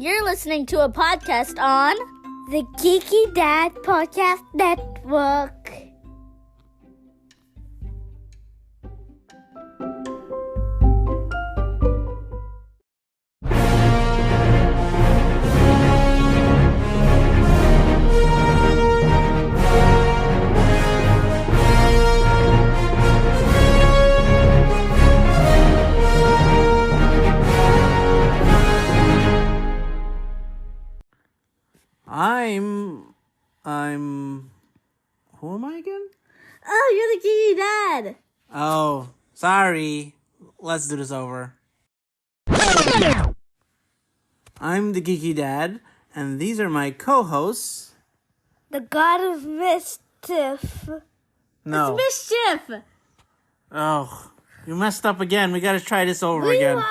You're listening to a podcast on the Geeky Dad Podcast Network. Who am I again? Oh, you're the Geeky Dad. Oh, sorry. Let's do this over. I'm the Geeky Dad, and these are my co-hosts. The God of Mischief. No. It's Mischief. Oh, you messed up again. We gotta try this over again.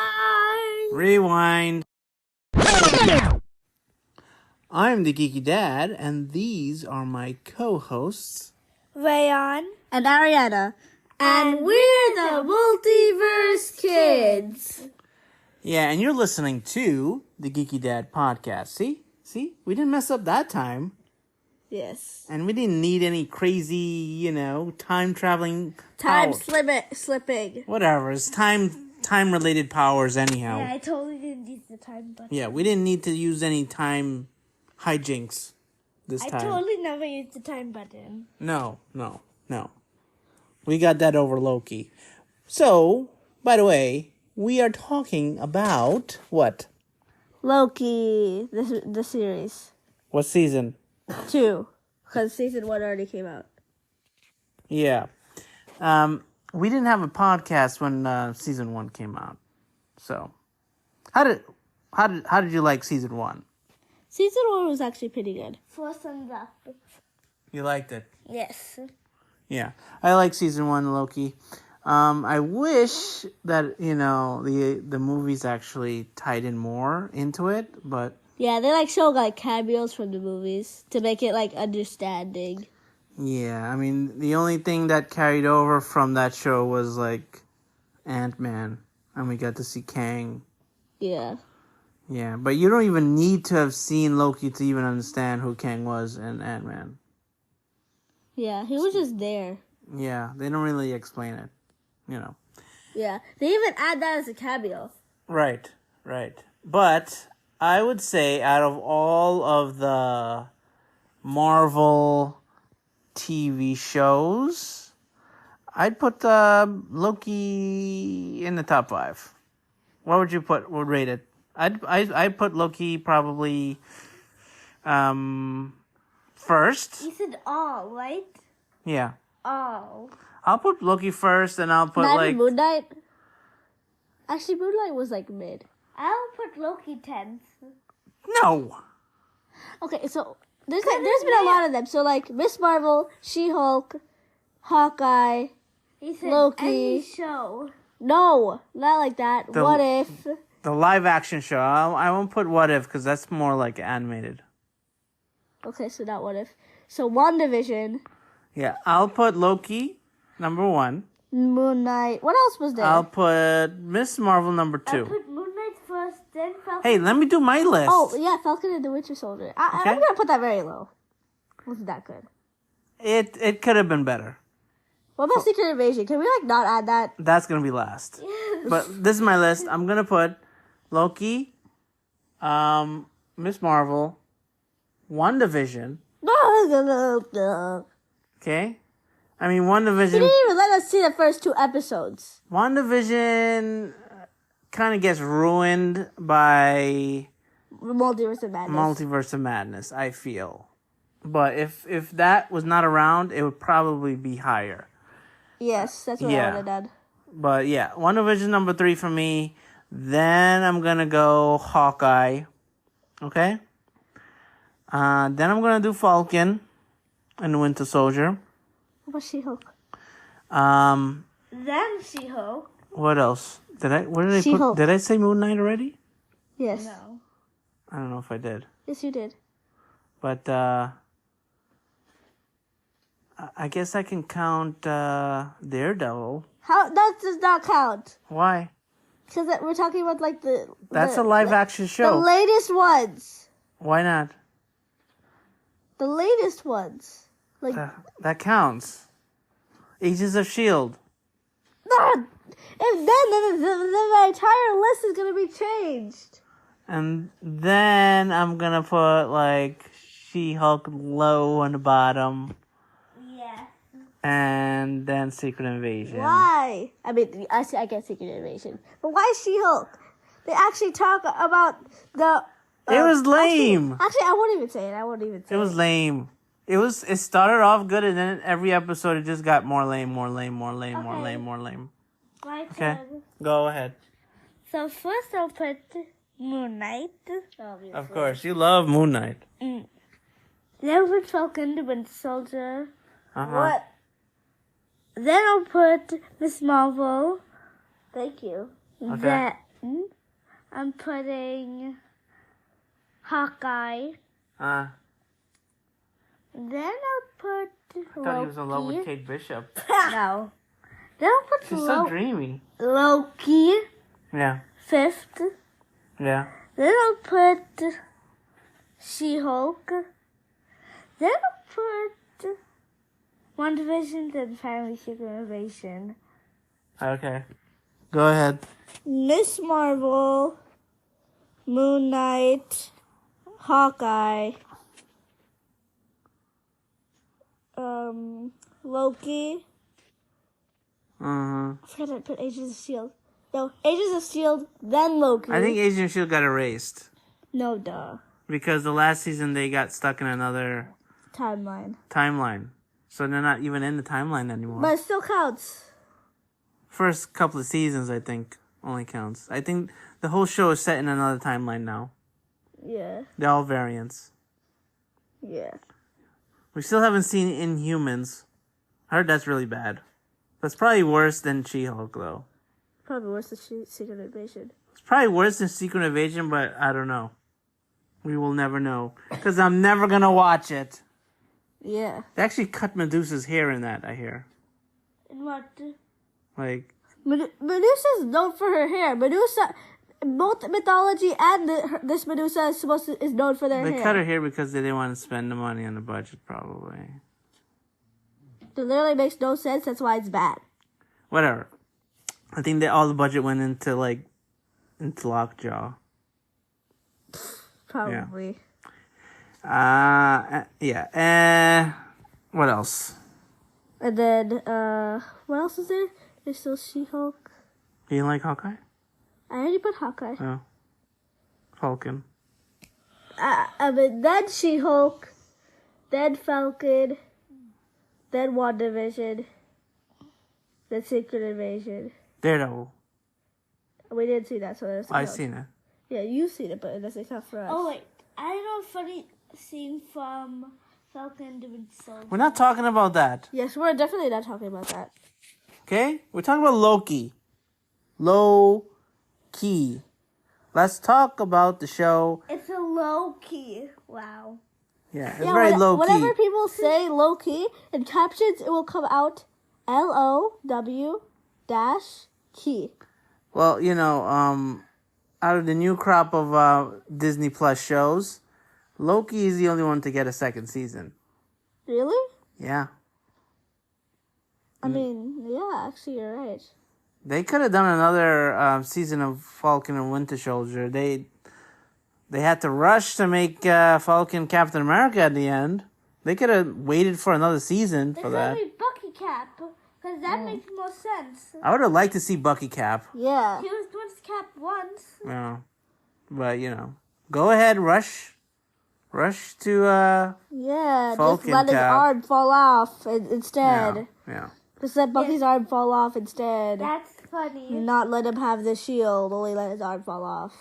Rewind. I'm the Geeky Dad, and these are my co-hosts, Rayon and Ariana. And we're the Multiverse Kids. Yeah, and you're listening to the Geeky Dad Podcast. See? We didn't mess up that time. Yes. And we didn't need any crazy, time-traveling Time power. slipping. Whatever, it's time-related powers anyhow. Yeah, I totally didn't use the time button. Yeah, we didn't need to use any time hijinks this time. I totally never used the time button. No. We got that over Loki. So, by the way, we are talking about what? Loki, the series. What season? 2, because season 1 already came out. Yeah. We didn't have a podcast when season 1 came out. So, how did you like season 1? Season 1 was actually pretty good. 4 thumbs up. You liked it? Yes. Yeah. I like season 1, Loki. I wish that, the movies actually tied in more into it, but... Yeah, they show cameos from the movies to make it understanding. Yeah, I mean, the only thing that carried over from that show was Ant-Man, and we got to see Kang. Yeah. Yeah, but you don't even need to have seen Loki to even understand who Kang was in Ant-Man. Yeah, he was just there. Yeah, they don't really explain it, Yeah, they even add that as a cameo. Right. But I would say out of all of the Marvel TV shows, I'd put Loki in the top 5. What would you rate it? I'd put Loki probably first. You said all, right? Yeah. All. I'll put Loki first, and I'll put Not Moon Knight? Actually, Moon Knight was mid. I'll put Loki 10th. No. Okay, so there's been a lot of them. So Miss Marvel, She-Hulk, Hawkeye, Loki. Any show. No, not like that. What If? The live action show. I won't put What If because that's more animated. Okay, so not What If. So WandaVision. Yeah, I'll put Loki number 1. Moon Knight. What else was there? I'll put Miss Marvel number 2. I'll put Moon Knight first, then Falcon. Hey, let me do my list. Oh, yeah, Falcon and the Winter Soldier. I'm going to put that very low. Wasn't that good? It could have been better. What about Secret Invasion? Can we not add that? That's going to be last. But this is my list. I'm going to put Loki, Miss Marvel, WandaVision. Okay? I mean, WandaVision... You didn't even let us see the first 2 episodes. WandaVision kind of gets ruined by... Multiverse of Madness. I feel. But if that was not around, it would probably be higher. Yes, that's what I would have done. But yeah, WandaVision number 3 for me. Then I'm going to go Hawkeye. Okay? Then I'm going to do Falcon and the Winter Soldier. What about She-Hulk? Then She-Hulk. What else? Did I She-Hulk. Did I say Moon Knight already? Yes. No. I don't know if I did. Yes, you did. But I guess I can count Daredevil. How that does not count. Why? Because we're talking about like the... That's a live-action show. The latest ones. Why not? The latest ones. Like that counts. Agents of S.H.I.E.L.D. And then my entire list is going to be changed. And then I'm going to put, like, She-Hulk low on the bottom. Yeah. And then Secret Invasion. Why? I mean, I get Secret Invasion. But why She-Hulk? They actually talk about the... it was lame. Actually, I won't even say it. It was lame. It started off good, and then every episode it just got more lame. My Okay, turn. go ahead. So first I'll put Moon Knight. Obviously. Of course, you love Moon Knight. Then I'll put Falcon, the Winter Soldier. What? Then I'll put Miss Marvel. Thank you. Okay. Then I'm putting Hawkeye. Then I'll put I thought he was in love with Kate Bishop. No. Then I'll put She's so dreamy. Loki. Yeah. Fifth. Yeah. Then I'll put She-Hulk. Then I'll put WandaVision, then finally Secret Invasion. Okay. Go ahead. Miss Marvel, Moon Knight, Hawkeye, Loki. I forgot I put Agents of S.H.I.E.L.D. No, Agents of S.H.I.E.L.D., then Loki. I think Agents of S.H.I.E.L.D. got erased. No, duh. Because the last season they got stuck in another timeline. So they're not even in the timeline anymore. But it still counts. First couple of seasons, I think, only counts. I think the whole show is set in another timeline now. Yeah. They're all variants. Yeah. We still haven't seen Inhumans. I heard that's really bad. That's probably worse than She-Hulk, though. Probably worse than Secret Invasion. It's probably worse than Secret Invasion, but I don't know. We will never know. Because I'm never going to watch it. Yeah. They actually cut Medusa's hair in that, I hear. In what? Like... Medusa's known for her hair. Medusa... Both mythology and this Medusa is known for their hair. They cut her hair because they didn't want to spend the money on the budget, probably. It literally makes no sense. That's why it's bad. Whatever. I think that all the budget went into Lockjaw. Probably. Yeah. What else? And then, what else is there? There's still She-Hulk. You didn't like Hawkeye? I already put Hawkeye. Oh. Falcon. Then She-Hulk. Then Falcon. Then WandaVision. Then Secret Invasion. Daredevil. We didn't see that, so there's I've seen it. Yeah, you've seen it, but it doesn't count for us. Oh, wait. I know a funny scene from Falcon the Winter Soldier. We're not talking about that. Yes, we're definitely not talking about that. Okay? We're talking about Loki. Low-key. Let's talk about the show. It's a low key. Wow. Yeah, it's very low-key. Whenever people say low-key, in captions, it will come out LOW-key. Well, out of the new crop of Disney Plus shows, Loki is the only one to get a second season. Really? Yeah. I mean, yeah, actually, you're right. They could have done another season of Falcon and Winter Soldier. They had to rush to make Falcon Captain America at the end. They could have waited for another season for that. They could have Bucky Cap, because that makes more sense. I would have liked to see Bucky Cap. Yeah. He was once Cap once. Yeah. But, go ahead, rush to Falcon just let his Cap. arm fall off instead. Yeah. Just let Bucky's arm fall off instead. That's funny. Not let him have the shield, only let his arm fall off.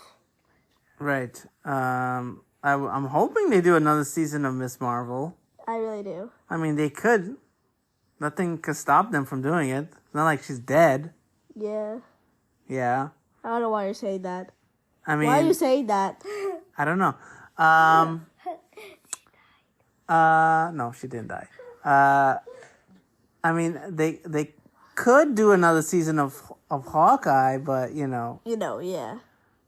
Right. I'm hoping they do another season of Miss Marvel. I really do. I mean, they could. Nothing could stop them from doing it. It's not like she's dead. Yeah. Yeah. I don't know why you're saying that. I mean... Why are you saying that? I don't know. No, she didn't die. I mean, they could do another season of of Hawkeye, but yeah.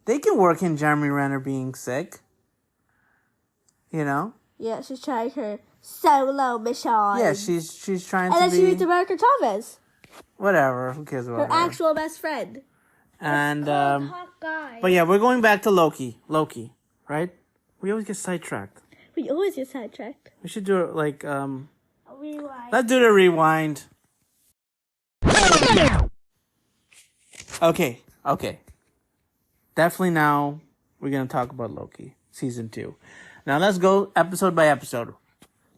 they can work in Jeremy Renner being sick. Yeah, she's trying her solo mission. Yeah, she's trying to and then be... she meets America Chavez. Whatever, who cares about her? Her actual best friend. And, Hawkeye. but yeah, we're going back to Loki, right? We always get sidetracked. We always get sidetracked. We should do it like, Rewind. let's do the rewind. Okay. Definitely now we're going to talk about Loki, season 2. Now let's go episode by episode.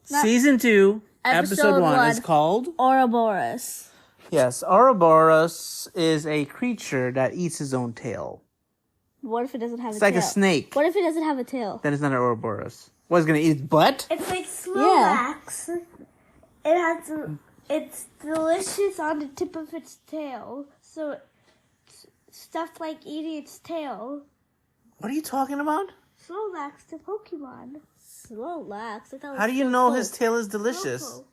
Season 2, episode 1 is called Ouroboros. Yes, Ouroboros is a creature that eats his own tail. What if it doesn't have It's a tail? like a snake. What if it doesn't have a tail? Then it's not an Ouroboros. What, it's going to eat its butt? It's like Slovax. It's delicious on the tip of its tail. So stuff like eating its tail. What are you talking about? Slovax, the Pokemon. Slovax. How do you know his tail is delicious? Slowpoke.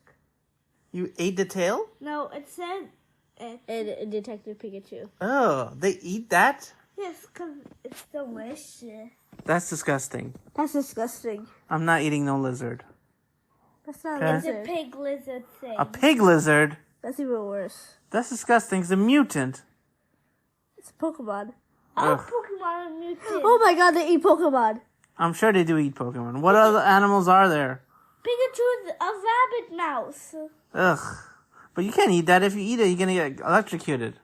You ate the tail? No, it said it. And Detective Pikachu. Oh, they eat that? Yes, because it's delicious. That's disgusting. That's disgusting. I'm not eating no lizard. That's not Okay. a It's a lizard. pig lizard thing. A pig lizard? That's even worse. That's disgusting. It's a mutant. It's a Pokemon. All Ugh. Pokemon are mutated. Oh my god, they eat Pokemon. I'm sure they do eat Pokemon. What other animals are there? Pikachu's a rabbit mouse. Ugh. But you can't eat that. If you eat it, you're going to get electrocuted.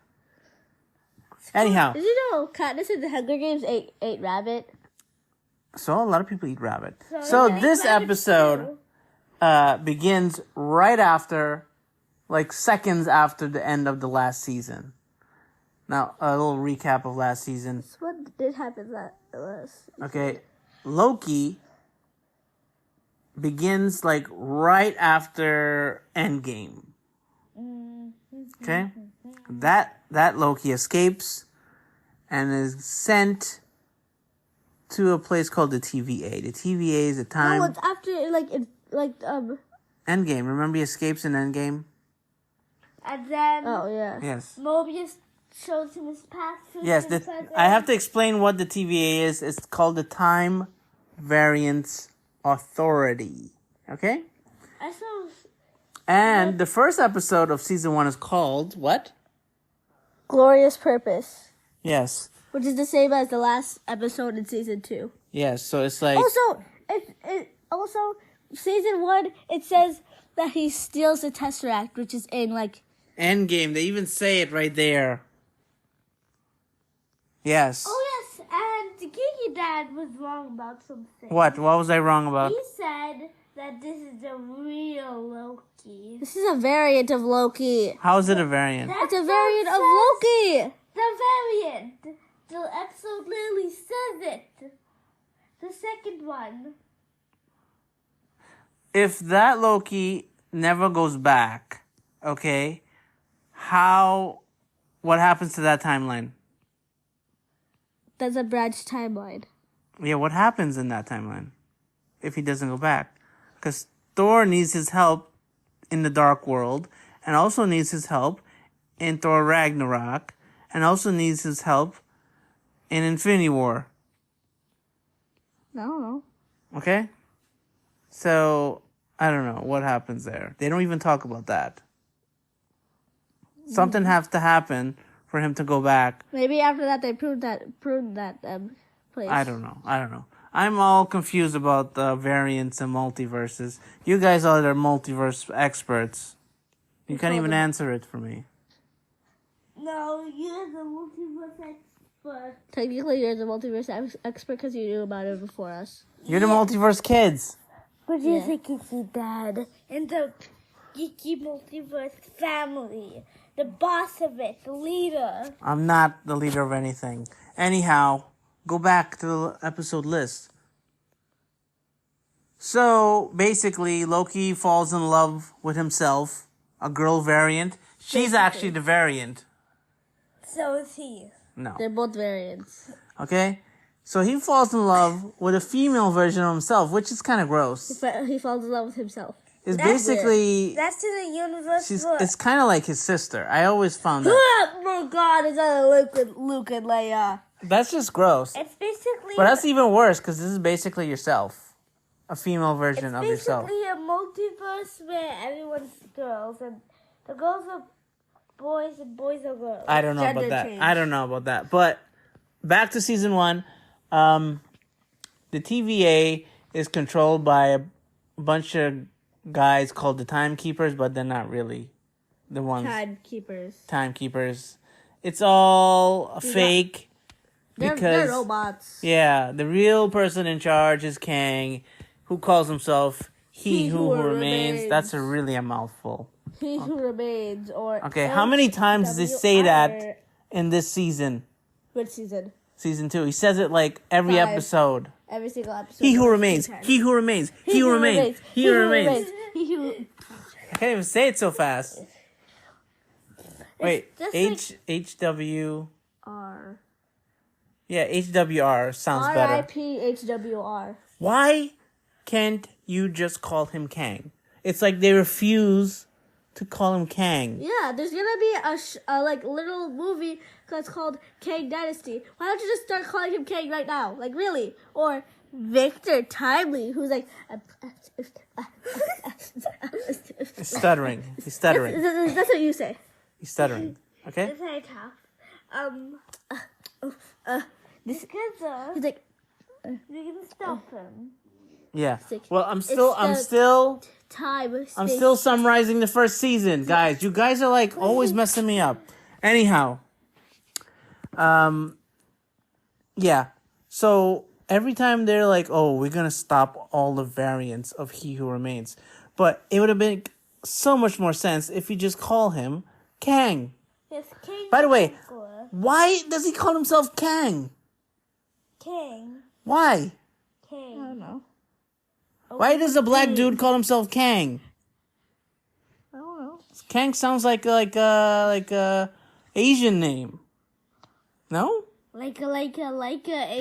Anyhow, Did you know Katniss in the Hunger Games ate rabbit? so a lot of people eat rabbit. So So they eat this rabbit episode begins right after, like seconds after the end of the last season. Now, a little recap of last season. So what did happen that was? Okay, Loki begins like right after Endgame. Okay, that Loki escapes and is sent to a place called the TVA. The TVA is a time No, it's after Endgame. Remember, he escapes in Endgame. And then Oh yeah. Yes. Mobius shows him his past. Yes, future, present. I have to explain what the TVA is. It's called the Time Variance Authority. Okay? I saw And the first episode of season 1 is called what? Glorious Purpose, Yes. which is the same as the last episode in season 2. Yes, so it's like... Also season 1 it says that he steals the Tesseract, which is in like Endgame. They even say it right there. Yes. Oh yes, and Kiki Dad was wrong about something. What? What was I wrong about? He said that this is the real Loki. this is a variant of Loki. How is it a variant? It's a variant of Loki. The variant. The episode literally says it. The second one. If that Loki never goes back, okay, what happens to that timeline? That's a branch timeline. Yeah, what happens in that timeline if he doesn't go back? Because Thor needs his help in the Dark World, and also needs his help in Thor Ragnarok, and also needs his help in Infinity War. I don't know. Okay? So, I don't know what happens there. They don't even talk about that. Something has to happen for him to go back. Maybe after that they proved that place. I don't know. I'm all confused about the variants and multiverses. You guys are the multiverse experts. You can't even answer it for me. No, you're the multiverse expert. Technically, you're the multiverse expert because you knew about it before us. You're the multiverse kids. But you're the Kiki Dad. And the geeky multiverse family. The boss of it, the leader. I'm not the leader of anything. Anyhow, go back to the episode list. So, basically, Loki falls in love with himself, a girl variant. She's actually the variant. So is he. No. They're both variants. Okay? So he falls in love with a female version of himself, which is kind of gross. He falls in love with himself. It's basically... That's in the universe book. It's kind of like his sister. I always found that. Oh God, it's not Luke and Leia. That's just gross. It's basically. But that's even worse because this is basically yourself, a female version of yourself. It's basically a multiverse where everyone's girls and the girls are boys and boys are girls. I don't know Gender about that. change. I don't know about that. But back to season 1. The TVA is controlled by a bunch of guys called the Timekeepers, but they're not really the ones. Timekeepers. It's all fake. They're robots. Yeah, the real person in charge is Kang, who calls himself He Who Remains. That's really a mouthful. He Who Remains, or... Okay, how many times does he say that in this season? Which season? Season 2. He says it like every 5. episode. Every single episode. He who remains. He who remains. He who remains. He who remains. I can't even say it so fast. Wait, HWR. Yeah, HWR sounds better. R.I.P. HWR. Why can't you just call him Kang? It's like they refuse to call him Kang. Yeah, there's gonna be a little movie that's called Kang Dynasty. Why don't you just start calling him Kang right now? Like, really? Or Victor Timely, who's like... He's stuttering. He's stuttering. That's what you say. He's stuttering. Okay? It's very tough. He's like... You can stop him. Yeah. Well, I'm still summarizing the first season, guys. You guys are like always messing me up. Anyhow, yeah. So every time they're like, "Oh, we're gonna stop all the variants of He Who Remains," but it would have been so much more sense if you just call him Kang. Yes, Kang. By the way, why does he call himself Kang? Kang. Why? Kang. I don't know. Why does a black dude call himself Kang? I don't know. Kang sounds like a Asian name. No? Like a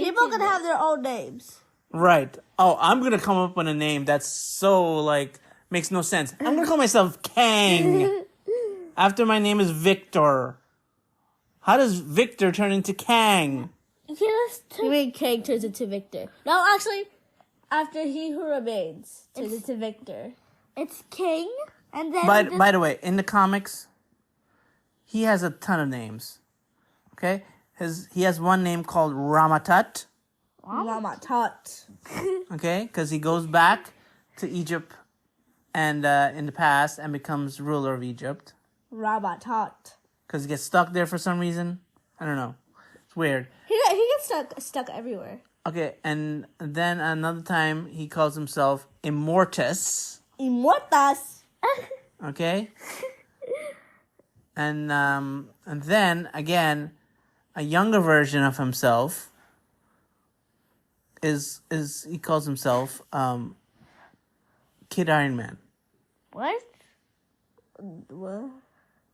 People can have their own names. Right. Oh, I'm gonna come up with a name that's so like makes no sense. I'm gonna call myself Kang after my name is Victor. How does Victor turn into Kang? You mean Kang turns into Victor? No, actually, after He Who Remains turns into Victor. It's King, and then... By the way, in the comics, he has a ton of names. Okay? He has one name called Ramatat. Ramatat. Okay? Because he goes back to Egypt and in the past and becomes ruler of Egypt. Ramatat. Because he gets stuck there for some reason. I don't know. It's weird. He gets stuck everywhere. Okay, and then another time he calls himself Immortus. Immortus. Okay? And then again, a younger version of himself is he calls himself Kid Iron Man. What?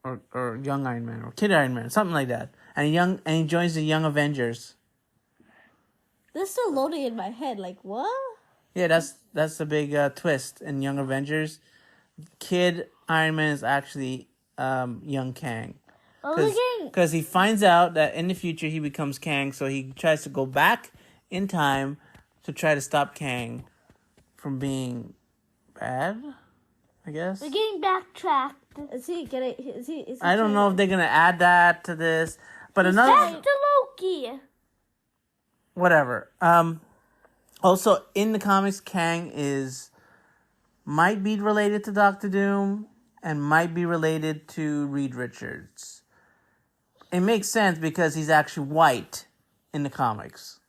Or Young Iron Man or Kid Iron Man, something like that. And he joins the Young Avengers. This is still loading in my head. Like, what? Yeah, that's the big twist in Young Avengers. Kid Iron Man is actually young Kang. Because he finds out that in the future he becomes Kang, so he tries to go back in time to try to stop Kang from being bad, I guess. We're getting backtracked. I don't know if they're going to add that to this. But Back to Loki. Whatever. Also, in the comics, Kang might be related to Doctor Doom and might be related to Reed Richards. It makes sense because he's actually white in the comics.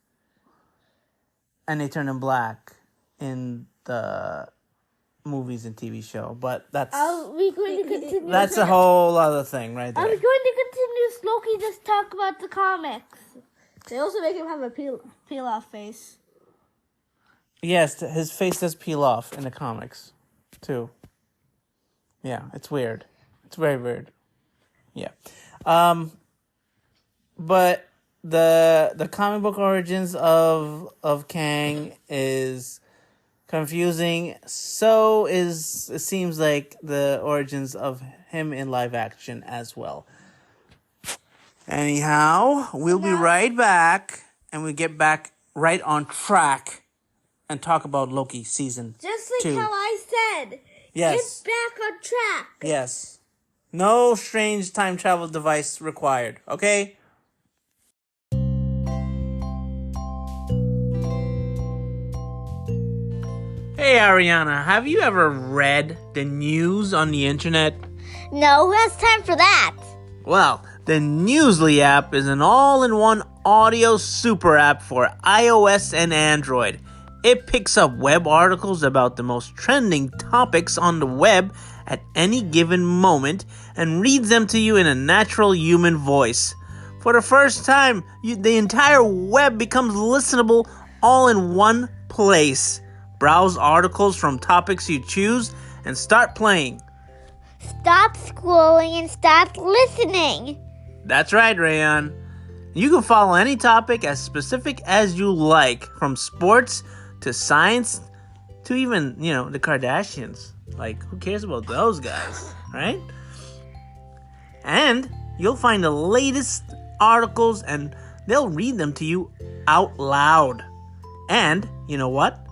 And they turn him black in the movies and TV show. But that's... Are we going to continue? That's a whole other thing right there. Are we going to continue Loki just talk about the comics? They also make him have a peel off face. Yes, his face does peel off in the comics, too. Yeah, it's weird. It's very weird. Yeah. But the comic book origins of Kang is confusing. So it seems like the origins of him in live action as well. Anyhow, we'll be right back, and we get back right on track and talk about Loki season 2. Just like how I said. Yes. Get back on track. Yes. No strange time travel device required, okay? Hey Ariana, have you ever read the news on the internet? No, who has time for that? Well, the Newsly app is an all-in-one audio super app for iOS and Android. It picks up web articles about the most trending topics on the web at any given moment and reads them to you in a natural human voice. For the first time, the entire web becomes listenable all in one place. Browse articles from topics you choose and start playing. Stop scrolling and start listening. That's right, Rayon. You can follow any topic as specific as you like, from sports to science to even, the Kardashians. Like, who cares about those guys, right? And you'll find the latest articles and they'll read them to you out loud. And, you know what?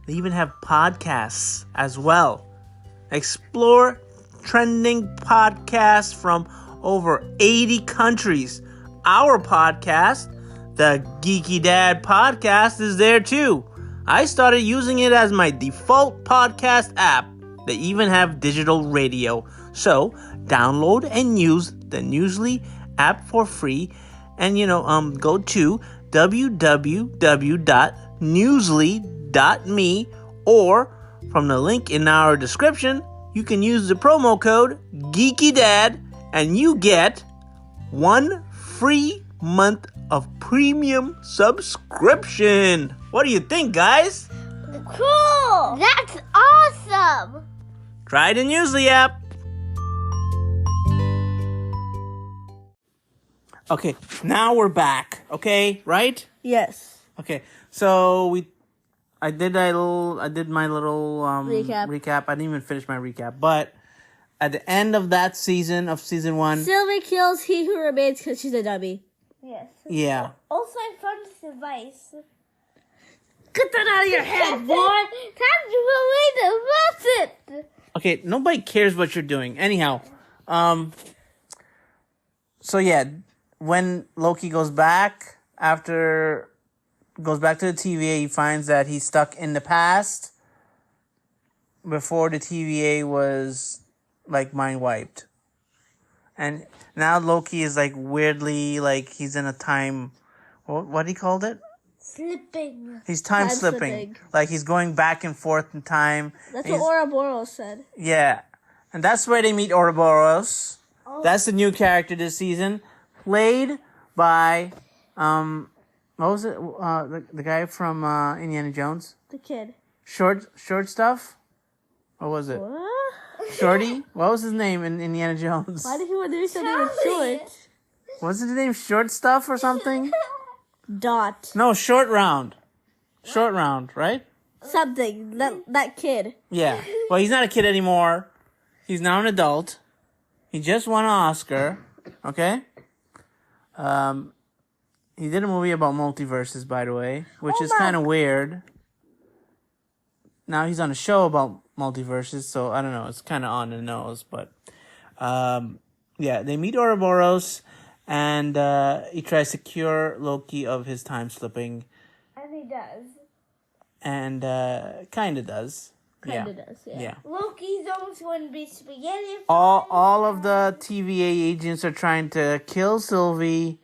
They even have podcasts as well. Explore trending podcasts from over 80 countries. Our podcast, the Geeky Dad Podcast, is there too. I started using it as my default podcast app. They even have digital radio. So, download and use the Newsly app for free. And, go to www.newsly.me, or from the link in our description, you can use the promo code GeekyDad and you get 1 free month of premium subscription. What do you think, guys? Cool! That's awesome! Try the Newsly app. Okay, now we're back. Okay, right? Yes. Okay, so I did my little recap. I didn't even finish my recap, but at the end of that season, of season 1, Sylvie kills He Who Remains because she's a dummy. Yes. Yeah. Also, I found this device. Get that out of your head, boy! Time to relate it. Okay, nobody cares what you're doing. Anyhow, so yeah, when Loki goes back to the TVA, he finds that he's stuck in the past before the TVA was mind wiped. And now Loki is weirdly he's in a time, what he called it? Slipping. He's time slipping. He's going back and forth in time. That's what Ouroboros said. Yeah. And that's where they meet Ouroboros. Oh. That's the new character this season. Played by, what was it? The guy from Indiana Jones? The kid. Short stuff? What was it? What? Shorty? What was his name in Indiana Jones? Why did he want to do something with short? Was his name Short Stuff or something? Dot. No, Short Round. Short Round, right? Something. That kid. Yeah. Well, he's not a kid anymore. He's now an adult. He just won an Oscar. Okay? He did a movie about multiverses, by the way, which is kind of weird. Now he's on a show about multiverses, so I don't know. It's kind of on the nose, but yeah, they meet Ouroboros, and he tries to cure Loki of his time slipping. And he does. And kind of does. Kinda does, yeah. Loki's almost going to be spaghetti. All of the TVA agents are trying to kill Sylvie,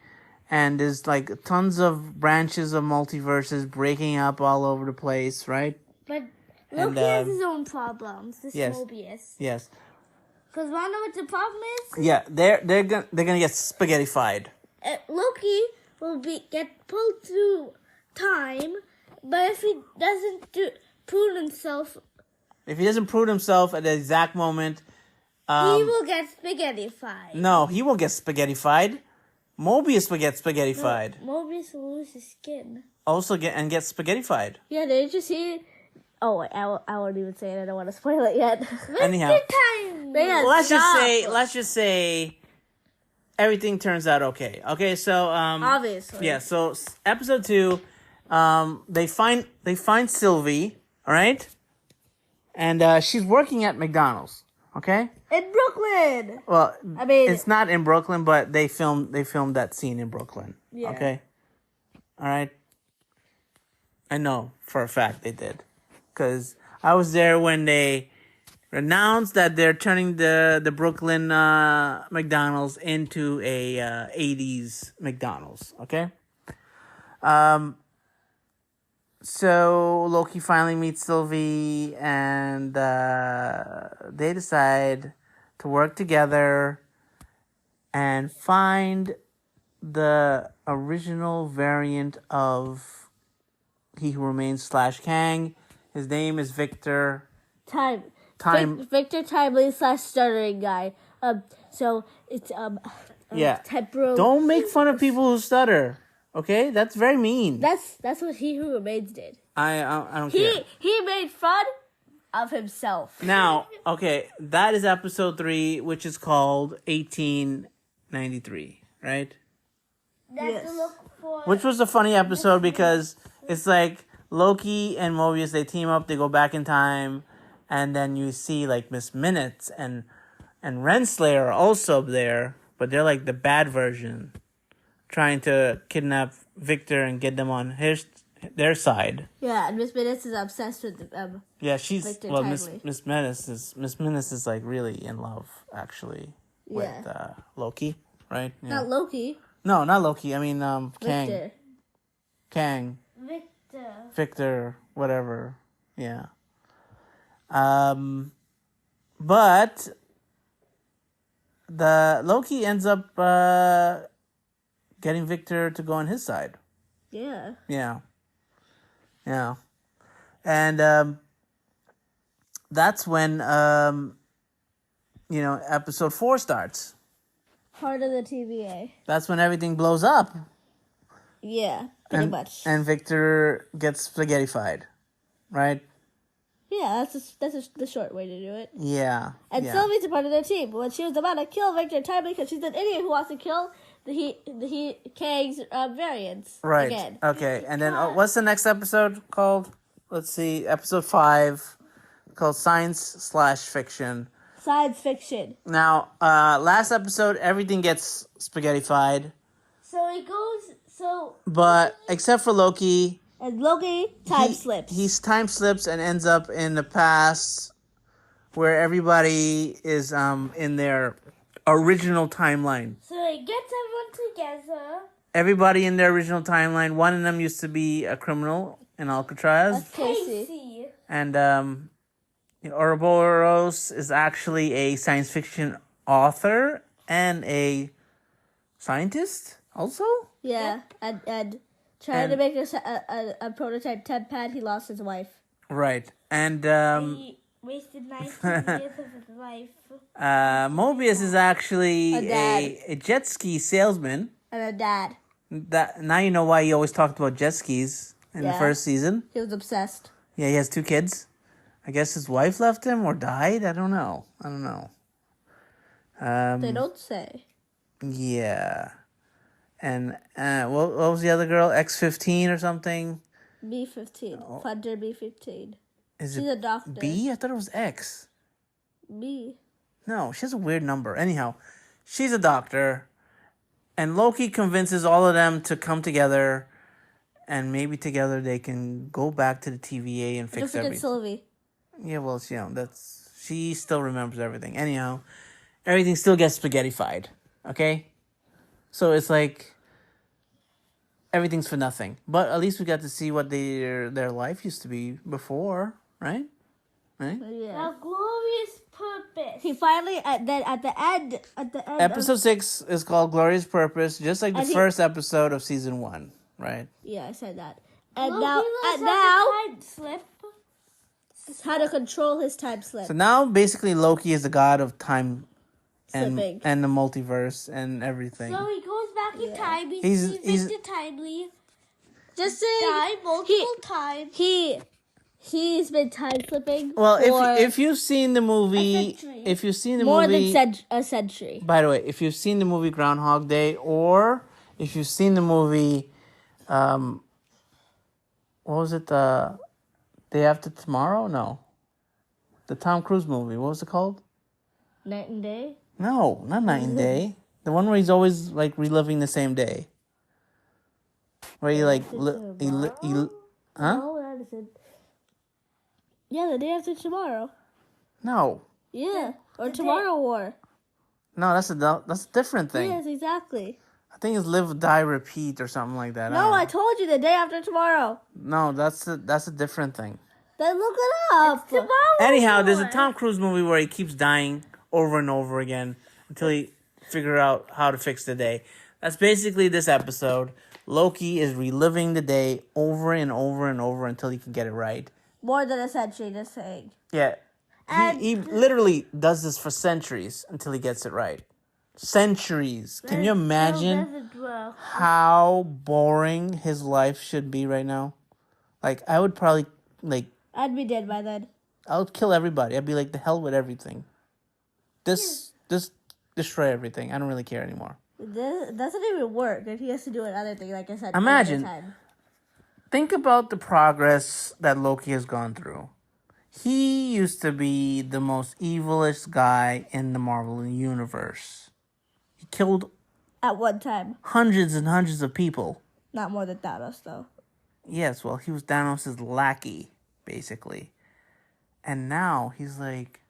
and there's tons of branches of multiverses breaking up all over the place, right? But Loki has his own problems. This Mobius. Yes. Because wanna know what the problem is? Yeah, they're gonna get spaghettified. Loki will get pulled through time, but if he doesn't prove himself, if he doesn't prove himself at the exact moment, he will get spaghettified. No, he won't get spaghettified. Mobius will get spaghettified. No, Mobius will lose his skin. Also get spaghettified. Yeah, did you see? Oh wait, I won't even say it. I don't want to spoil it yet. Anyhow, Time. Yeah, let's just say everything turns out okay. Okay, so Obviously. yeah. So episode 2, they find Sylvie. All right, and she's working at McDonald's. Okay. In Brooklyn. Well, I mean, it's not in Brooklyn, but they filmed that scene in Brooklyn. Yeah. Okay. All right. I know for a fact they did, because I was there when they announced that they're turning the Brooklyn McDonald's into a 80s McDonald's. Okay. So Loki finally meets Sylvie, and they decide to work together and find the original variant of He Who Remains / Kang. His name is Victor. Victor Timely / stuttering guy. So it's Yeah. temporal. Don't make fun of people who stutter. Okay, that's very mean. That's what He Who Remains did. I don't care. He made fun of himself. Now, okay, that is episode 3, which is called 1893, right? That's to look for. Which was a funny episode because it's like Loki and Mobius, they team up, they go back in time, and then you see like Miss Minutes and Renslayer are also there, but they're like the bad version, trying to kidnap Victor and get them on their side. Yeah, and Miss Minutes is obsessed with Yeah, she's Victor Miss Minutes is like really in love actually with Loki, right? Yeah. not Loki. No, not Loki. I mean Kang. Victor. Kang. Victor, whatever. Yeah. But the Loki ends up getting Victor to go on his side. Yeah. Yeah. Yeah. And that's when episode 4 starts. Part of the TVA. That's when everything blows up. Yeah, pretty much. And Victor gets spaghettified, right? Yeah, that's the short way to do it. Yeah. And Sylvie's a part of their team. When she was about to kill Victor Timely because she's an idiot who wants to kill the Kang's variants. Right. Again. Okay. And then what's the next episode called? Let's see. Episode 5, called Science / Fiction. Science fiction. Now, last episode, everything gets spaghettified. So it goes. But except for Loki. And Loki slips. He time slips and ends up in the past, where everybody is in their original timeline. So it gets everyone together. Everybody in their original timeline. One of them used to be a criminal in Alcatraz. That's Casey. And Ouroboros is actually a science fiction author and a scientist also. Yeah, and trying to make a prototype TED-pad, he lost his wife. Right, and He wasted 19 years of his life. Mobius is actually a jet ski salesman. And a dad. Now you know why he always talked about jet skis in the first season. He was obsessed. Yeah, he has 2 kids. I guess his wife left him or died. I don't know. They don't say. Yeah. And what was the other girl? X-15 or something? B-15. Thunder B-15. She's a doctor. B? I thought it was X. B. No, she has a weird number. Anyhow, she's a doctor. And Loki convinces all of them to come together. And maybe together they can go back to the TVA and fix everything. Sylvie. Yeah, well, she still remembers everything. Anyhow, everything still gets spaghettified. Okay? So it's like everything's for nothing. But at least we got to see what their life used to be before, right? Right? Yeah. A glorious purpose. He finally at the end. Episode 6 is called Glorious Purpose, just like the first episode of season 1, right? Yeah, I said that. And Loki now time slip. how to control his time slip. So now basically Loki is the god of time and Slipping. and the multiverse and everything. So he goes back in time. He's Victor Timely Just saying, died multiple times. he he's been time slipping. Well, for if you've seen the movie, more than a century. By the way, if you've seen the movie Groundhog Day, or if you've seen the movie, what was it? The Day After Tomorrow? No, the Tom Cruise movie. What was it called? Night and Day. No, not Night and Day. The one where he's always like reliving the same day. Where he like huh? No, that isn't. Yeah, The Day After Tomorrow. No. Yeah, or Tomorrow War. No, that's a different thing. Yes, exactly. I think it's Live, Die, Repeat or something like that. No, I told you The Day After Tomorrow. No, that's a different thing. Then look it up. Anyhow, there's a Tom Cruise movie where he keeps dying over and over again until he figures out how to fix the day. That's basically this episode. Loki is reliving the day over and over and over until he can get it right. More than a century, just saying. Yeah. He literally does this for centuries until he gets it right. Centuries. Can you imagine how boring his life should be right now? Like, I would probably, I'd be dead by then. I would kill everybody. I'd be like, the hell with everything. Just destroy everything. I don't really care anymore. This doesn't even work if he has to do another thing, like I said. Imagine. Think about the progress that Loki has gone through. He used to be the most evilest guy in the Marvel universe. He killed at one time hundreds and hundreds of people. Not more than Thanos, though. Yes, well, he was Thanos' lackey, basically. And now he's like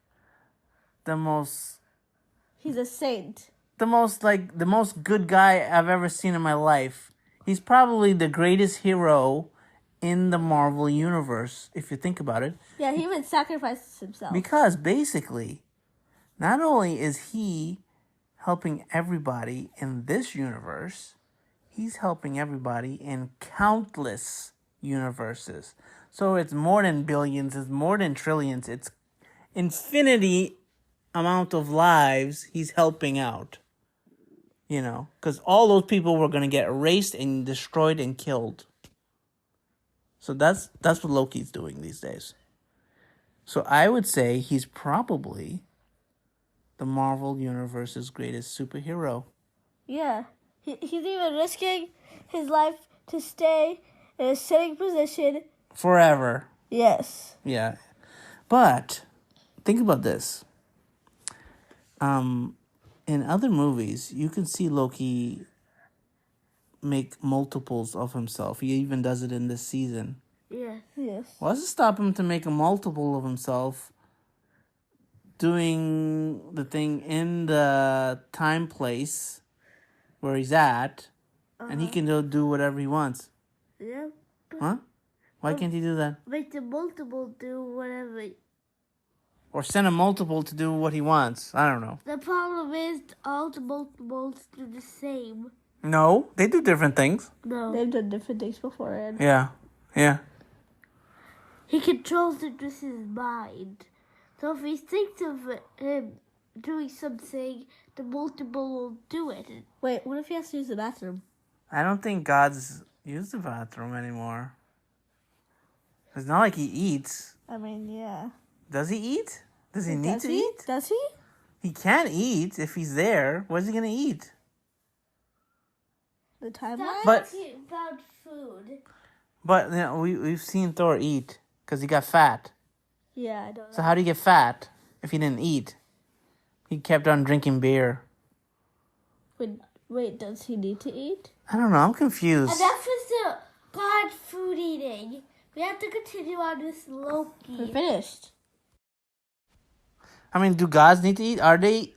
he's a saint. The most good guy I've ever seen in my life. He's probably the greatest hero in the Marvel universe, if you think about it. Yeah, he even sacrifices himself. Because basically, not only is he helping everybody in this universe, he's helping everybody in countless universes. So it's more than billions, it's more than trillions, it's infinity amount of lives he's helping out. You know, because all those people were going to get erased and destroyed and killed. So that's what Loki's doing these days. So I would say he's probably the Marvel Universe's greatest superhero. Yeah. He's even risking his life to stay in a sitting position. Forever. Yes. Yeah. But think about this. In other movies, you can see Loki make multiples of himself. He even does it in this season. Yes. Yes. What does it stop him to make a multiple of himself doing the thing in the time place where he's at, and he can do whatever he wants? Yeah. Huh? Why can't he do that? Make the multiple do whatever. Or send a multiple to do what he wants. I don't know. The problem is all the multiples do the same. No, they do different things. No. They've done different things beforehand. Yeah. Yeah. He controls it with his mind. So if he thinks of him doing something, the multiple will do it. Wait, what if he has to use the bathroom? I don't think God's used the bathroom anymore. It's not like he eats. I mean, yeah. Does he eat? Does he need to eat? Does he? He can't eat if he's there. What's he going to eat? The timeline? But about food. But you know, we've seen Thor eat because he got fat. Yeah, I don't know. So how do you get fat if he didn't eat? He kept on drinking beer. Wait, does he need to eat? I don't know. I'm confused. And that was the God food eating. We have to continue on with Loki. We're finished. I mean, do gods need to eat? Are they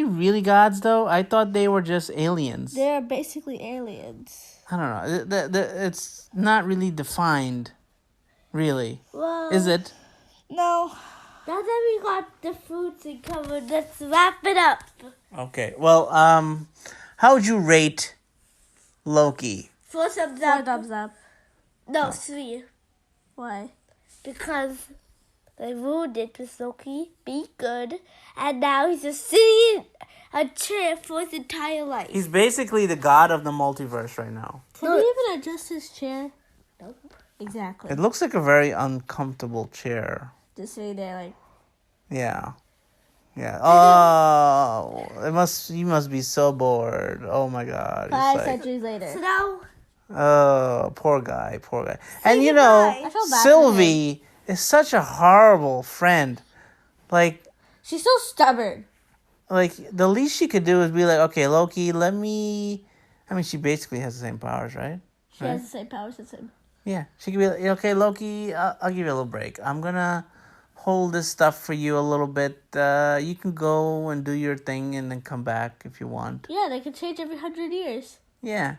really gods though? I thought they were just aliens. They're basically aliens. I don't know. It's not really defined, really. Well, Is it? No. Now that we got the foods covered, let's wrap it up. Okay. Well, how would you rate Loki? 4 thumbs up. 4 thumbs up. No, 3. Why? Because they ruined it with Loki. Be good. And now he's just sitting in a chair for his entire life. He's basically the god of the multiverse right now. Can he even adjust his chair? Nope. Exactly. It looks like a very uncomfortable chair. Just sitting there like. Yeah. Yeah. Oh, he must be so bored. Oh my God. 5 centuries later. So now. Oh, poor guy. And goodbye. I feel bad for him. Sylvie is such a horrible friend. Like, she's so stubborn. Like, the least she could do is be like, okay, Loki, let me... I mean, she basically has the same powers, right? She has the same powers as him. Yeah. She could be like, okay, Loki, I'll give you a little break. I'm gonna hold this stuff for you a little bit. You can go and do your thing and then come back if you want. Yeah, they can change every 100 years. Yeah,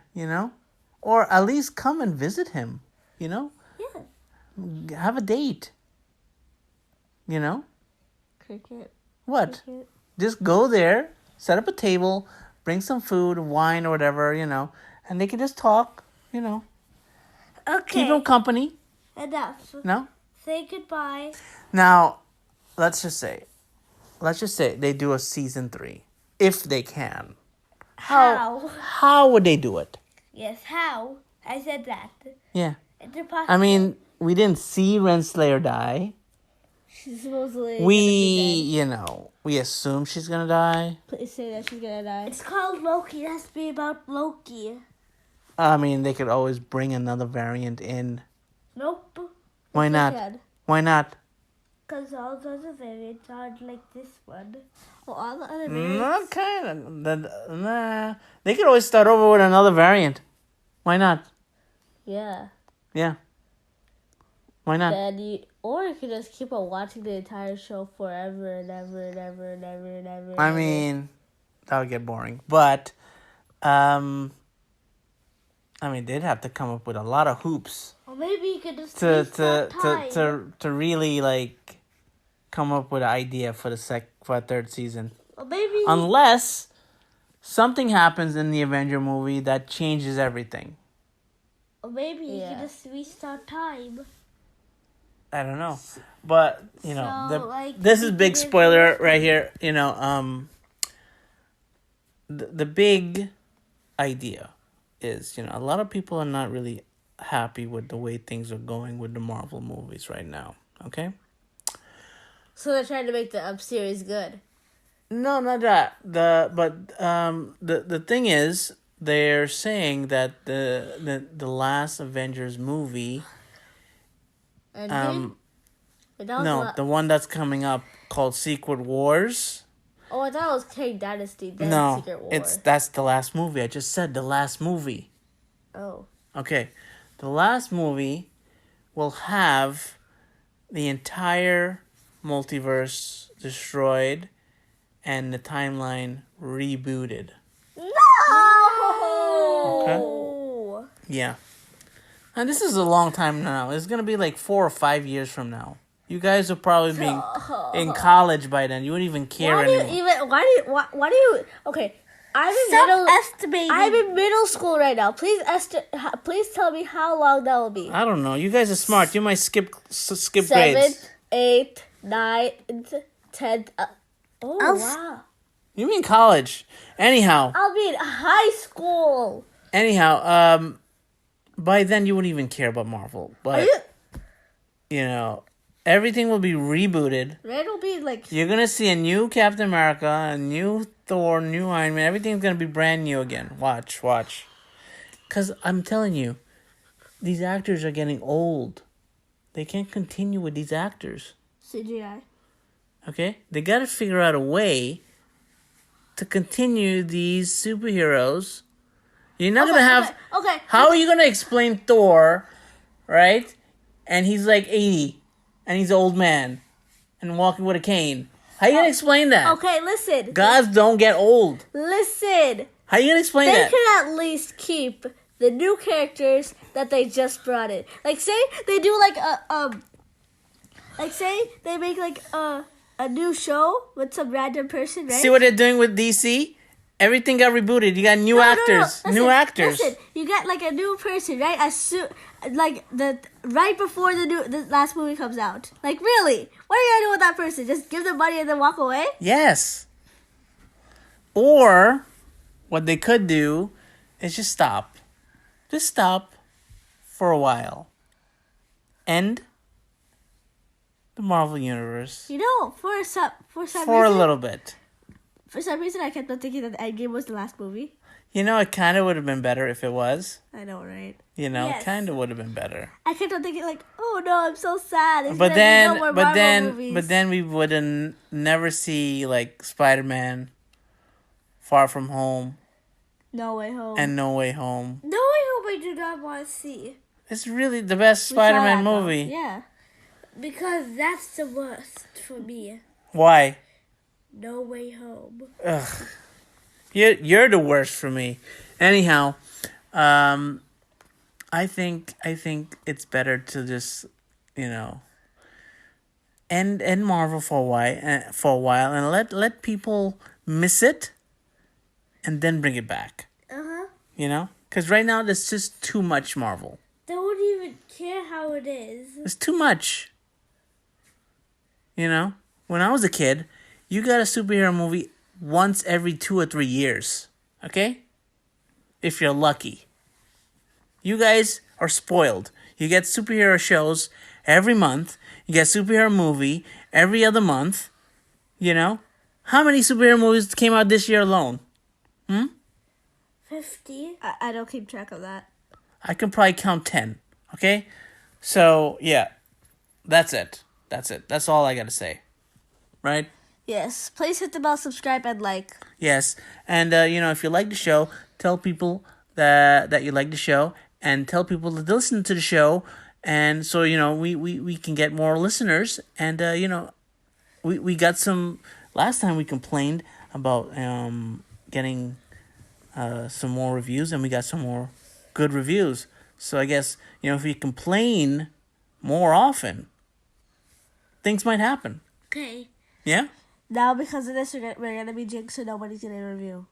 Or at least come and visit him, Yeah. Have a date. Cricket. What? Cricket. Just go there, set up a table, bring some food, wine, or whatever, and they can just talk, Okay. Keep them company. Enough. No? Say goodbye. Now, let's just say they do a season 3, if they can. How? How would they do it? Yes, how? I said that. Yeah. It's impossible. I mean, we didn't see Renslayer die. She's supposedly. We assume she's gonna die. Please say that she's gonna die. It's called Loki. It has to be about Loki. I mean, they could always bring another variant in. Nope. Why not? Why not? Because all the other variants aren't like this one. Well, all the other variants. Not kind of. Nah. They could always start over with another variant. Why not? Yeah. Yeah. Why not? Or you could just keep on watching the entire show forever and ever and ever and ever and ever. I mean, that would get boring. But, they'd have to come up with a lot of hoops Or maybe you could just to really like come up with an idea for a third season. Or maybe Unless something happens in the Avenger movie that changes everything. you could just restart time. I don't know. But, this is big give spoiler right here. The big idea is, a lot of people are not really happy with the way things are going with the Marvel movies right now. Okay? So they're trying to make the series good. No, not that. The thing is, they're saying that the last Avengers movie, And the one that's coming up called Secret Wars. Oh, I thought it was King Dynasty. Then No, Secret War. that's the last movie. I just said the last movie. Oh. Okay, the last movie will have the entire multiverse destroyed and the timeline rebooted. No! Okay. Yeah. And this is a long time now. It's going to be like 4 or 5 years from now. You guys will probably be in college by then. You wouldn't even care anymore. Why do you okay, I'm in middle school right now. Please tell me how long that will be. I don't know. You guys are smart. You might skip grades. 7th, 8th, 9th, 10th. Wow. You mean college. Anyhow. I'll be in high school. Anyhow, by then you wouldn't even care about Marvel. But, everything will be rebooted. Red will be like... You're going to see a new Captain America, a new Thor, new Iron Man. Everything's going to be brand new again. Watch. Because I'm telling you, these actors are getting old. They can't continue with these actors. CGI. Okay? They got to figure out a way to continue these superheroes. You're not going to have... Okay. How are you going to explain Thor, right? And he's like 80. And he's an old man. And walking with a cane. How are you going to explain that? Okay, listen. Gods don't get old. Listen. How are you going to explain They that? could at least keep the new characters that they just brought in. Like, say they do like say they make like a new show with some random person, right? See what they're doing with DC? Everything got rebooted. You got new actors. No. New actors. Listen, you got like a new person, right? Right before the last movie comes out. Like, really? What are you gonna do with that person? Just give them money and then walk away? Yes. Or what they could do is just stop. Just stop for a while. end the Marvel Universe. You know, for some For reason, a little bit. For some reason, I kept on thinking that Endgame was the last movie. You know, it kind of would have been better if it was. I know, right? You know, Yes. kind of would have been better. I kept on thinking like, oh no, I'm so sad. There's But gonna be then, no more Marvel movies. but then we wouldn't never see like Spider-Man, Far From Home, No Way Home. and No Way Home. No, I hope I do not want to see. It's really the best We saw Spider-Man that, though. movie. Yeah. Because that's the worst for me. Why? No Way Home. Ugh. You're the worst for me. Anyhow, I think it's better to just, you know, end Marvel for a while and let people miss it and then bring it back. Uh-huh. You know? Cuz right now there's just too much Marvel. They won't even care how it is. It's too much. You know? When I was a kid, you got a superhero movie once every 2 or 3 years. Okay? If you're lucky. You guys are spoiled. You get superhero shows every month. You get superhero movie every other month. You know? How many superhero movies came out this year alone? 50. I don't keep track of that. I can probably count 10. Okay? So, yeah. That's it. That's all I got to say. Right? Yes. Please hit the bell, subscribe, and like. Yes. And, you know, if you like the show, tell people that you like the show. And tell people to listen to the show. And so, you know, we can get more listeners. And, you know, we got some... Last time we complained about getting some more reviews. And we got some more good reviews. So I guess, you know, if we complain more often, things might happen. Okay. Yeah? Now, because of this, we're going to be jinxed, so nobody's going to review.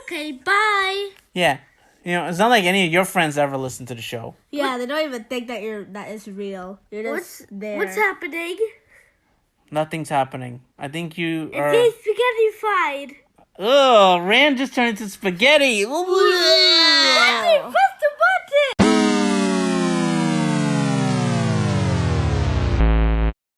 Okay, bye. Yeah. You know, it's not like any of your friends ever listen to the show. Yeah, they don't even think that it's real. You're just there. What's happening? Nothing's happening. I think you It are... says spaghetti fried. Ugh, Rand just turned into spaghetti. Nothing